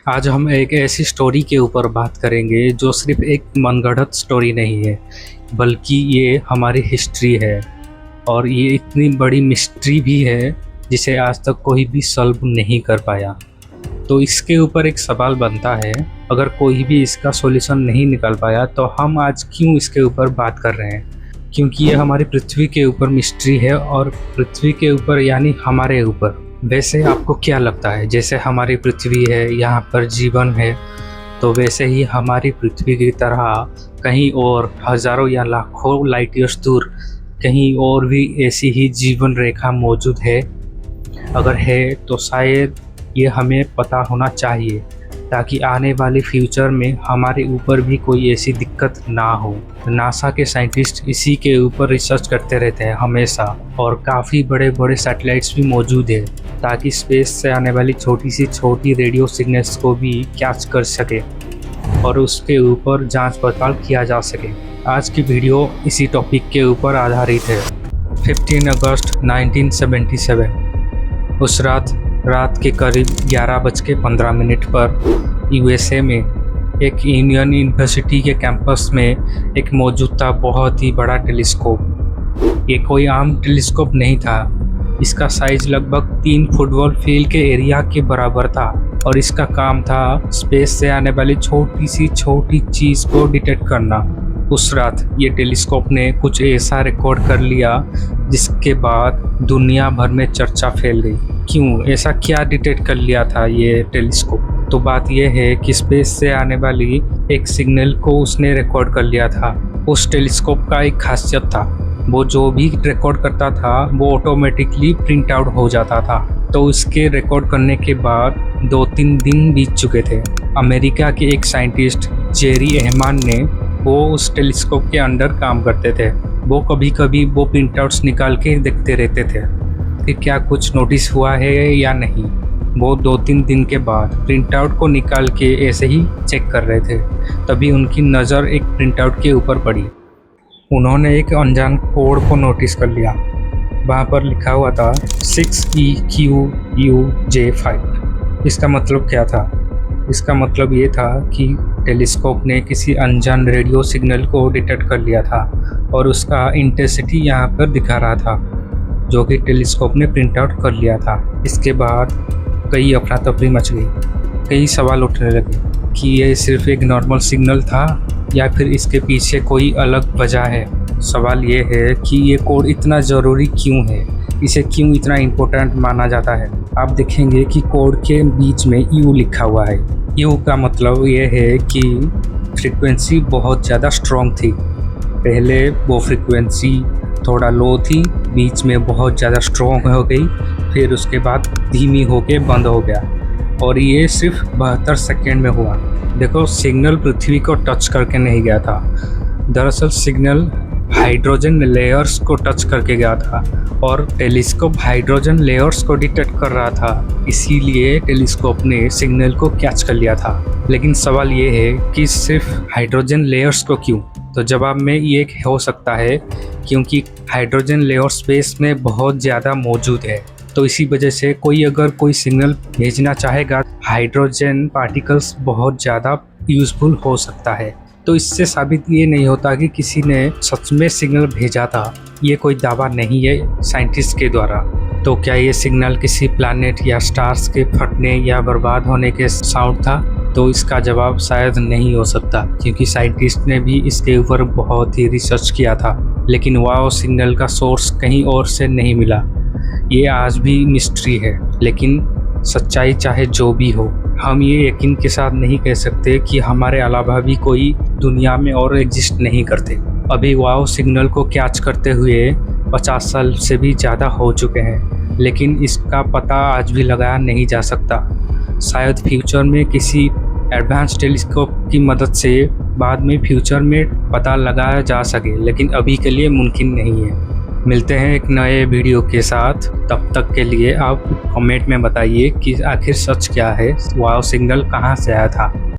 आज हम एक ऐसी स्टोरी के ऊपर बात करेंगे जो सिर्फ एक मनगढ़ंत स्टोरी नहीं है, बल्कि ये हमारी हिस्ट्री है। और ये इतनी बड़ी मिस्ट्री भी है जिसे आज तक कोई भी सॉल्व नहीं कर पाया। तो इसके ऊपर एक सवाल बनता है, अगर कोई भी इसका सॉल्यूशन नहीं निकाल पाया तो हम आज क्यों इसके ऊपर बात कर रहे हैं? क्योंकि ये हमारी पृथ्वी के ऊपर मिस्ट्री है, और पृथ्वी के ऊपर यानी हमारे ऊपर। वैसे आपको क्या लगता है, जैसे हमारी पृथ्वी है, यहाँ पर जीवन है, तो वैसे ही हमारी पृथ्वी की तरह कहीं और हज़ारों या लाखों लाइट ईयर्स दूर कहीं और भी ऐसी ही जीवन रेखा मौजूद है? अगर है तो शायद ये हमें पता होना चाहिए, ताकि आने वाले फ्यूचर में हमारे ऊपर भी कोई ऐसी दिक्कत ना हो। नासा के साइंटिस्ट इसी के ऊपर रिसर्च करते रहते हैं हमेशा, और काफ़ी बड़े बड़े सैटेलाइट्स भी मौजूद है, ताकि स्पेस से आने वाली छोटी से छोटी रेडियो सिग्नल्स को भी कैच कर सके और उसके ऊपर जांच पड़ताल किया जा सके। आज की वीडियो इसी टॉपिक के ऊपर आधारित है। 15 अगस्त 1977 उस रात के करीब 11:15 पर यूएसए में एक इंडियन यूनिवर्सिटी के कैंपस में एक मौजूद था बहुत ही बड़ा टेलीस्कोप। ये कोई आम टेलीस्कोप नहीं था। इसका साइज लगभग 3 फुटबॉल फील्ड के एरिया के बराबर था, और इसका काम था स्पेस से आने वाली छोटी सी छोटी चीज़ को डिटेक्ट करना। उस रात ये टेलीस्कोप ने कुछ ऐसा रिकॉर्ड कर लिया जिसके बाद दुनिया भर में चर्चा फैल गई। क्यों, ऐसा क्या डिटेक्ट कर लिया था ये टेलीस्कोप? तो बात यह है कि स्पेस से आने वाली एक सिग्नल को उसने रिकॉर्ड कर लिया था। उस टेलीस्कोप का एक खासियत था, वो जो भी रिकॉर्ड करता था वो ऑटोमेटिकली प्रिंट आउट हो जाता था। तो उसके रिकॉर्ड करने के बाद 2-3 दिन बीत चुके थे। अमेरिका के एक साइंटिस्ट जेरी एहमान ने, वो उस टेलीस्कोप के अंडर काम करते थे। वो कभी कभी वो प्रिंट आउट्स निकाल के देखते रहते थे कि क्या कुछ नोटिस हुआ है या नहीं। वो 2-3 दिन के बाद प्रिंट आउट को निकाल के ऐसे ही चेक कर रहे थे, तभी उनकी नज़र एक प्रिंट आउट के ऊपर पड़ी। उन्होंने एक अनजान कोड को नोटिस कर लिया। वहाँ पर लिखा हुआ था 6EQUJ5। इसका मतलब क्या था? इसका मतलब ये था कि टेलीस्कोप ने किसी अनजान रेडियो सिग्नल को डिटेक्ट कर लिया था, और उसका इंटेंसिटी यहाँ पर दिखा रहा था, जो कि टेलीस्कोप ने प्रिंट आउट कर लिया था। इसके बाद कई अफरा तफरी मच गई। कई सवाल उठने लगे कि ये सिर्फ एक नॉर्मल सिग्नल था या फिर इसके पीछे कोई अलग वजह है। सवाल ये है कि ये कोड इतना ज़रूरी क्यों है, इसे क्यों इतना इम्पोर्टेंट माना जाता है। आप देखेंगे कि कोड के बीच में यू लिखा हुआ है। यू का मतलब ये है कि फ्रीक्वेंसी बहुत ज़्यादा स्ट्रॉन्ग थी। पहले वो फ्रीक्वेंसी थोड़ा लो थी, बीच में बहुत ज़्यादा स्ट्रॉन्ग हो गई, फिर उसके बाद धीमी होके बंद हो गया, और ये सिर्फ 72 सेकेंड में हुआ। देखो, सिग्नल पृथ्वी को टच करके नहीं गया था। दरअसल सिग्नल हाइड्रोजन लेयर्स को टच करके गया था, और टेलीस्कोप हाइड्रोजन लेयर्स को डिटेक्ट कर रहा था, इसीलिए टेलीस्कोप ने सिग्नल को कैच कर लिया था। लेकिन सवाल ये है कि सिर्फ हाइड्रोजन लेयर्स को क्यों? तो जवाब में ये हो सकता है क्योंकि हाइड्रोजन लेयर स्पेस में बहुत ज़्यादा मौजूद है, तो इसी वजह से अगर कोई सिग्नल भेजना चाहेगा, हाइड्रोजन पार्टिकल्स बहुत ज़्यादा यूज़फुल हो सकता है। तो इससे साबित ये नहीं होता कि किसी ने सच में सिग्नल भेजा था। ये कोई दावा नहीं है साइंटिस्ट के द्वारा। तो क्या ये सिग्नल किसी प्लैनेट या स्टार्स के फटने या बर्बाद होने के साउंड था? तो इसका जवाब शायद नहीं हो सकता, क्योंकि साइंटिस्ट ने भी इसके ऊपर बहुत ही रिसर्च किया था, लेकिन वाव सिग्नल का सोर्स कहीं और से नहीं मिला। ये आज भी मिस्ट्री है, लेकिन सच्चाई चाहे जो भी हो, हम ये यकीन के साथ नहीं कह सकते कि हमारे अलावा भी कोई दुनिया में और एग्जिस्ट नहीं करते। अभी वाव सिग्नल को कैच करते हुए 50 साल से भी ज़्यादा हो चुके हैं, लेकिन इसका पता आज भी लगाया नहीं जा सकता। शायद फ्यूचर में किसी एडवांस टेलीस्कोप की मदद से बाद में फ्यूचर में पता लगाया जा सके, लेकिन अभी के लिए मुमकिन नहीं है। मिलते हैं एक नए वीडियो के साथ। तब तक के लिए आप कमेंट में बताइए कि आखिर सच क्या है, वाव सिग्नल कहाँ से आया था।